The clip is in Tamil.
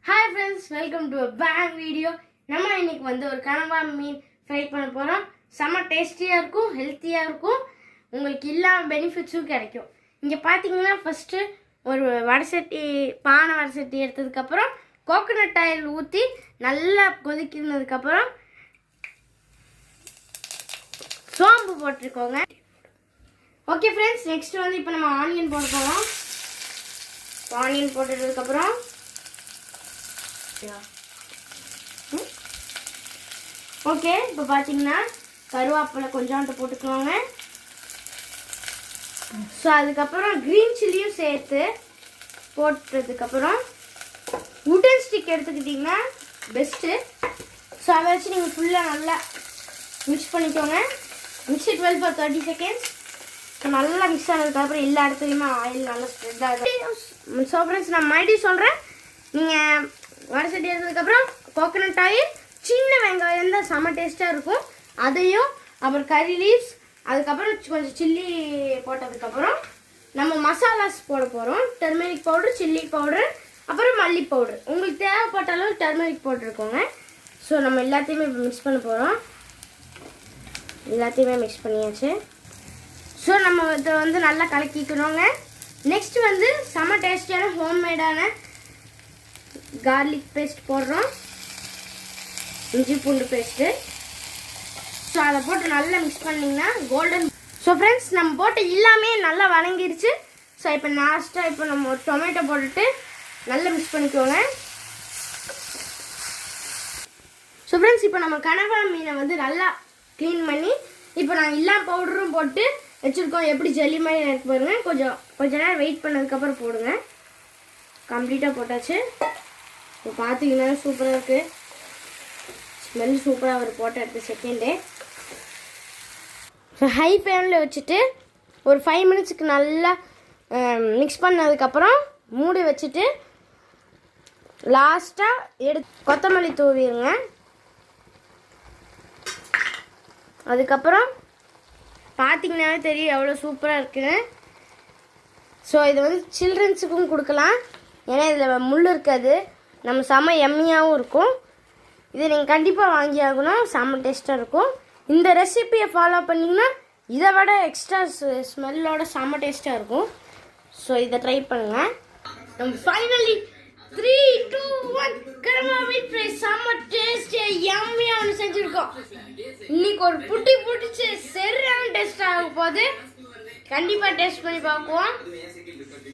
Hi friends, welcome to a bang video. நம்ம இன்னைக்கு வந்து ஒரு கனவா மீன் ஃப்ரை பண்ண போறோம். செம டேஸ்டியா இருக்கும், ஹெல்த்தியா இருக்கும். உங்களுக்கு எல்லா பெனிஃபிட்ஸும் கிடைக்கும். இங்க பாத்தீங்கன்னா ஃபர்ஸ்ட் ஒரு பானை வடசட்டி எடுத்ததுக்கு அப்புறம் கோகனட் ஆயில் ஊத்தி நல்லா கொதிக்கினதுக்கு அப்புறம் சோம்பு போட்டுக்கோங்க. ஓகே ஃப்ரெண்ட்ஸ், நெக்ஸ்ட் வந்து இப்போ நம்ம ஆனியன் போட போறோம். ஆனியன் போட்டதுக்கு அப்புறம் ஓகே, இப்போ பார்த்தீங்கன்னா கருவேப்பிலை கொஞ்சோண்டு போட்டுக்கோங்க. ஸோ அதுக்கப்புறம் க்ரீன் சில்லியும் சேர்த்து போட்டதுக்கப்புறம் உடன் ஸ்டிக் எடுத்துக்கிட்டிங்கன்னா பெஸ்ட்டு. ஸோ அதை வச்சு நீங்கள் ஃபுல்லாக நல்லா மிக்ஸ் பண்ணிக்கோங்க. Mix 12 for 30 seconds. ஸோ நல்லா மிக்ஸ் ஆனதுக்கப்புறம் எல்லா இடத்துலையுமே ஆயில் நல்லா ஸ்ப்ரெட் ஆகும். ஸோ ஃப்ரெண்ட்ஸ், நான் மறுபடியும் சொல்கிறேன், நீங்கள் வடசட்டி எடுத்ததுக்கப்புறம் கோகனட் ஆயில், சின்ன வெங்காயம் தான் செம்ம டேஸ்ட்டாக இருக்கும். அதையும் அப்புறம் கறி லீவ்ஸ், அதுக்கப்புறம் கொஞ்சம் சில்லி போட்டதுக்கப்புறம் நம்ம மசாலாஸ் போட போகிறோம். டர்மெரிக் பவுடர், சில்லி பவுடர், அப்புறம் மல்லி பவுடர். உங்களுக்கு தேவைப்பட்ட அளவு டர்மெரிக் போட்டிருக்கோங்க. ஸோ நம்ம எல்லாத்தையுமே மிக்ஸ் பண்ண போகிறோம். எல்லாத்தையுமே மிக்ஸ் பண்ணியாச்சு. ஸோ நம்ம இதை வந்து நல்லா கலக்கிக்கணுங்க. நெக்ஸ்ட் வந்து செம்ம டேஸ்டியான ஹோம்மேடான கார்லிக் பேஸ்ட் போடுறோம், இஞ்சி பூண்டு பேஸ்ட்டு. ஸோ அதை போட்டு நல்லா மிக்ஸ் பண்ணிங்கன்னா கோல்டன். ஸோ ஃப்ரெண்ட்ஸ், நம்ம போட்டு எல்லாமே நல்லா வணங்கிடுச்சு. ஸோ இப்போ லாஸ்ட்டாக இப்போ நம்ம ஒரு டொமேட்டோ போட்டுட்டு நல்லா மிக்ஸ் பண்ணிக்கோங்க. ஸோ ஃப்ரெண்ட்ஸ், இப்போ நம்ம கனவா மீனை வந்து நல்லா க்ளீன் பண்ணி இப்போ நான் எல்லா பவுடரும் போட்டு வச்சுருக்கோம். எப்படி ஜல்லி மாதிரி எனக்கு பாருங்க. கொஞ்ச நேரம் வெயிட் பண்ணதுக்கப்புறம் போடுங்க. கம்ப்ளீட்டாக போட்டாச்சு. இப்போ பார்த்தீங்கன்னா சூப்பராக இருக்குது, ஸ்மெல் சூப்பராக ஒரு போட்ட அடுத்த செகண்டே. ஸோ ஹை ஃப்ளேமில் வச்சுட்டு ஒரு 5 மினிட்ஸுக்கு நல்லா மிக்ஸ் பண்ணதுக்கப்புறம் மூடி வச்சுட்டு லாஸ்ட்டாக கொத்தமல்லி தூவிடுங்க. அதுக்கப்புறம் பார்த்தீங்கன்னாவே தெரியும் எவ்வளோ சூப்பராக இருக்குன்னு. ஸோ இது வந்து சில்ட்ரன்ஸுக்கும் கொடுக்கலாம், ஏன்னா இதில் முள் இருக்காது. நம்ம செம்ம எம்மியாகவும் இருக்கும். இதை நீங்கள் கண்டிப்பாக வாங்கி ஆகணும், செம்ம டேஸ்ட்டாக இருக்கும். இந்த ரெசிபியை ஃபாலோ பண்ணிங்கன்னா இதை விட எக்ஸ்ட்ரா ஸ்மெல்லோட செம்ம டேஸ்ட்டாக இருக்கும். ஸோ இதை ட்ரை பண்ணுங்கள். நம்ம ஃபைனலி 3, 2, 1 கனவா மீன் ஃப்ரை செம்ம டேஸ்டியாக எம்மியாக ஒன்று செஞ்சுருக்கோம். இன்னைக்கு ஒரு பிடிச்சி சரியான டேஸ்ட் ஆக போகுது. கண்டிப்பாக டேஸ்ட் பண்ணி பார்க்குவோம்.